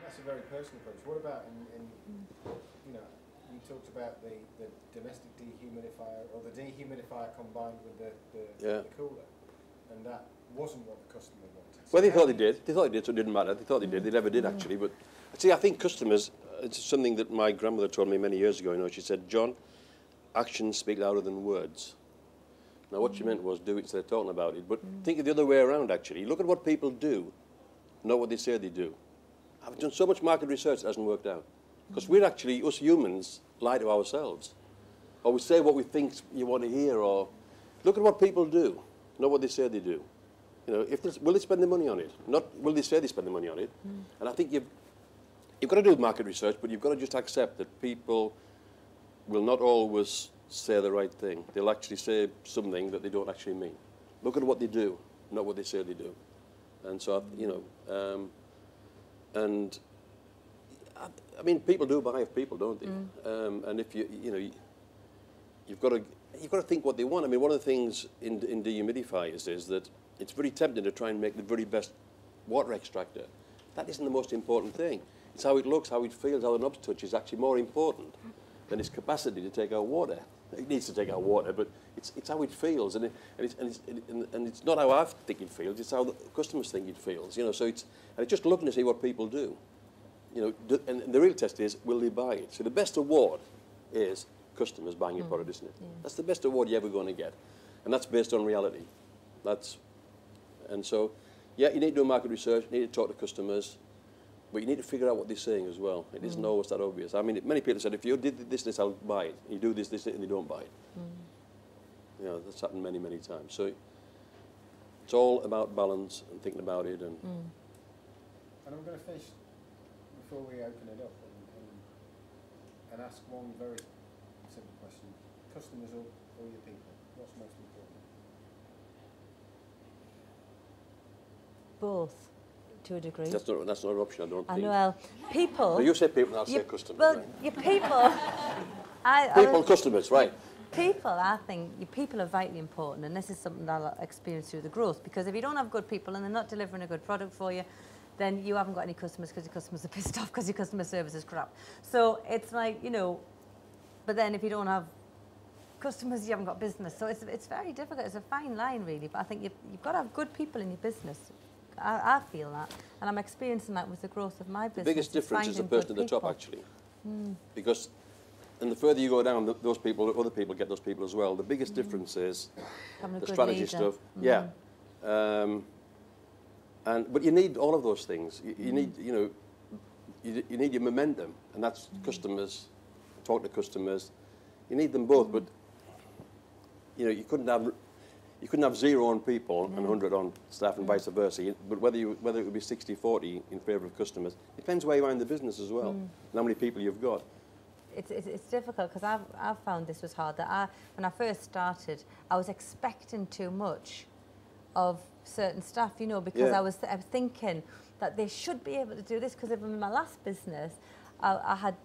That's a very personal approach. What about you know, you talked about the domestic dehumidifier, or the dehumidifier combined with the cooler, and that wasn't what the customer wanted. So well, they thought they did. They thought they did, so it didn't matter. They thought they did. They never did, actually. But see, I think customers, it's something that my grandmother told me many years ago. You know, she said, John, actions speak louder than words. Now, what she meant was do it instead of talking about it. But think of the other way around, actually. Look at what people do, not what they say they do. I've done so much market research that hasn't worked out. Because we're actually, us humans, lie to ourselves. Or we say what we think you want to hear, or look at what people do, not what they say they do. You know, will they spend the money on it? Not will they say they spend the money on it. And I think you've got to do market research, but you've got to just accept that people will not always say the right thing. They'll actually say something that they don't actually mean. Look at what they do, not what they say they do. And so, you know, and I mean, people do buy off people, don't they? And if you know, you've got to think what they want. I mean, one of the things in dehumidifiers is that it's very tempting to try and make the very best water extractor. That isn't the most important thing. It's how it looks, how it feels, how the knobs touch is actually more important than its capacity to take out water. It needs to take out water, but it's how it feels, and it's not how I think it feels. It's how the customers think it feels. You know, so it's just looking to see what people do. You know, and the real test is, will they buy it? So the best award is customers buying your product, isn't it? Yeah. That's the best award you're ever going to get, and that's based on reality. And so, yeah, you need to do market research. You need to talk to customers. But you need to figure out what they're saying as well. It isn't always that obvious. I mean, many people said, if you did this, I'll buy it. You do this, and they don't buy it. You know, that's happened many, many times. So it's all about balance and thinking about it. And I'm going to finish before we open it up and ask one very simple question. Customers or your people? What's most important? Both. To a degree. That's not an option, I don't think. Well, people... No, you say people, and I'll say customers. Well, right? your people... People, customers, right. People, I think, your people are vitally important, and this is something that I'll experience through the growth, because if you don't have good people and they're not delivering a good product for you, then you haven't got any customers because your customers are pissed off because your customer service is crap. So it's like, you know, but then if you don't have customers, you haven't got business. So it's very difficult. It's a fine line, really, but I think you've got to have good people in your business. I feel that, and I'm experiencing that with the growth of my business. The biggest difference is the person at the top, actually. Because, and the further you go down, those people, other people get those people as well. The biggest difference is the strategy stuff. Yeah. But you need all of those things. You need, you know, you need your momentum, and that's customers, talk to customers. You need them both, but, you know, you couldn't have 0 on people and 100 on staff and vice versa. But whether it would be 60-40 in favour of customers, depends where you are in the business as well, and how many people you've got. It's difficult, because I've found this was hard. That when I first started, I was expecting too much of certain staff, you know, because I was thinking that they should be able to do this, because in my last business, I had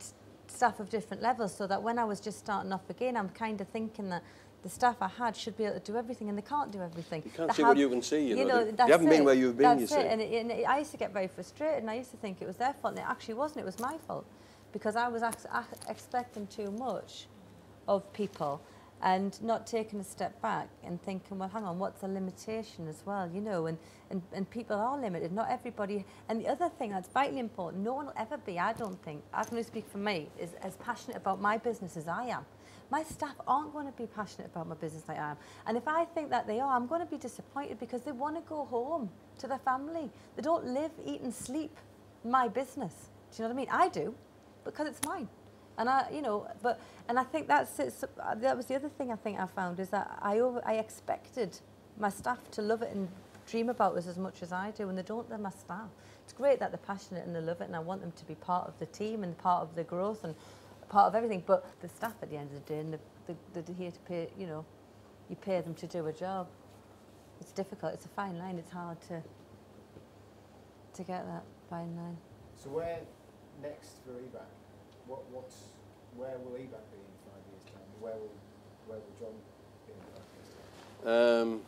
staff of different levels, so that when I was just starting off again, I'm kind of thinking that the staff I had should be able to do everything, and they can't do everything. You can't see what you can see, you know. You haven't been where you've been, you see. And I used to get very frustrated, and I used to think it was their fault, and it actually wasn't. It was my fault, because I was expecting too much of people and not taking a step back and thinking, well, hang on, what's the limitation as well, you know, and people are limited, not everybody. And the other thing that's vitally important, no one will ever be, I don't think, I can only speak for me, is as passionate about my business as I am. My staff aren't going to be passionate about my business like I am. And if I think that they are, I'm going to be disappointed, because they want to go home to their family. They don't live, eat and sleep my business. Do you know what I mean? I do, because it's mine. And and I think that was the other thing I think I found, is that I expected my staff to love it and dream about us as much as I do, and they don't. They're my staff. It's great that they're passionate and they love it, and I want them to be part of the team and part of the growth and part of everything. But the staff at the end of the day, and they're here to pay, you know, you pay them to do a job. It's difficult. It's a fine line. It's hard to get that fine line. So where next for eBack? Where will eBack be in 5 years' time? Where will John be in 5 years' time?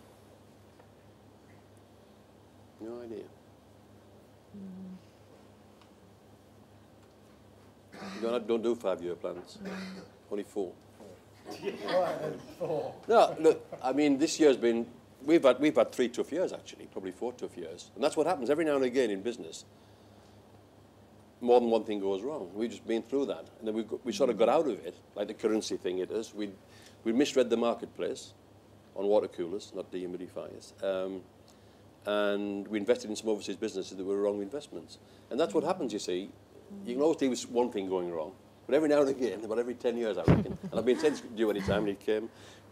No idea. Don't do 5-year plans. Only 4. No, look. I mean, this year's been. We've had 3 tough years actually, probably 4 tough years, and that's what happens every now and again in business. More than one thing goes wrong. We've just been through that, and then we sort of got out of it, like the currency thing. It is. We misread the marketplace on water coolers, not dehumidifiers. And we invested in some overseas businesses that were wrong investments. And that's what happens, you see. You can always deal with one thing going wrong, but every now and again, about every 10 years, I reckon, and I've been saying to you any time, and it came,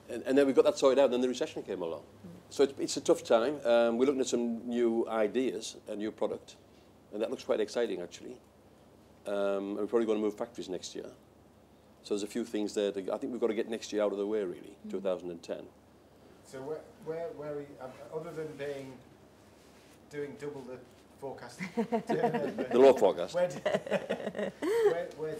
and then we got that sorted out, and then the recession came along. So it's a tough time. We're looking at some new ideas, a new product, and that looks quite exciting, actually. And we're probably going to move factories next year. So there's a few things there. I think we've got to get next year out of the way, really, 2010. So where are you, other than doing double the forecasting, the law forecast. Where do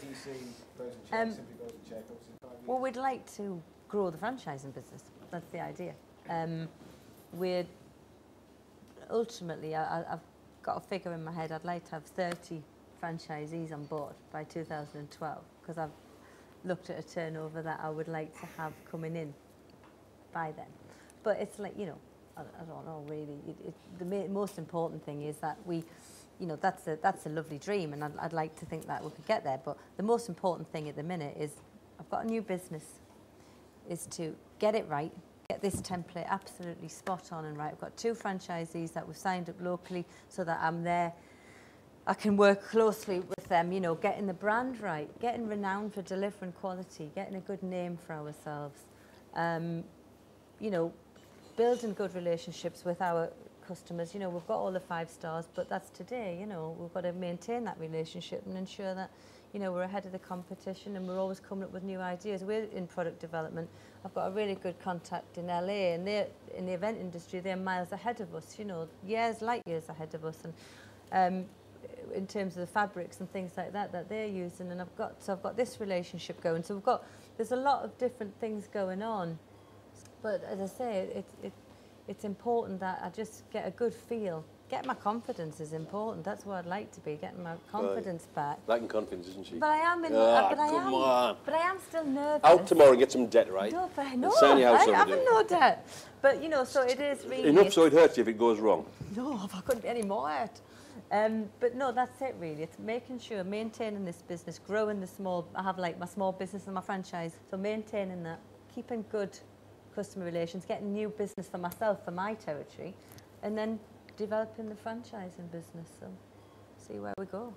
you see Bows and Chair, Simply Bows and Chair Clubs in 5 years? Well, we'd like to grow the franchising business. That's the idea. We're ultimately, I've got a figure in my head. I'd like to have 30 franchisees on board by 2012, because I've looked at a turnover that I would like to have coming in by then. But it's like, you know, I don't know really. The most important thing is that we, you know, that's a lovely dream, and I'd like to think that we could get there. But the most important thing at the minute is I've got a new business, is to get it right, get this template absolutely spot on and right. I've got 2 franchisees that we've signed up locally, so that I'm there. I can work closely with them, you know, getting the brand right, getting renowned for delivering quality, getting a good name for ourselves, you know, building good relationships with our customers. You know, we've got all the 5 stars, but that's today. You know, we've got to maintain that relationship and ensure that, you know, we're ahead of the competition, and we're always coming up with new ideas. We're in product development. I've got a really good contact in LA, and they're in the event industry. They're miles ahead of us, you know, light years ahead of us, and in terms of the fabrics and things like that they're using. And I've got this relationship going. So there's a lot of different things going on. But as I say, it's important that I just get a good feel. Get my confidence is important. That's what I'd like to be, getting my confidence back. Lacking confidence, isn't she? But I am but I am still nervous. Out tomorrow and get some debt, right? No, but I know. I haven't no debt. But you know, so it is really enough so it hurts you if it goes wrong. No, I couldn't be any more hurt. But no, that's it really. It's making sure, maintaining this business, growing the small. I have like my small business and my franchise. So maintaining that, keeping good customer relations, getting new business for myself, for my territory, and then developing the franchising business. So see where we go.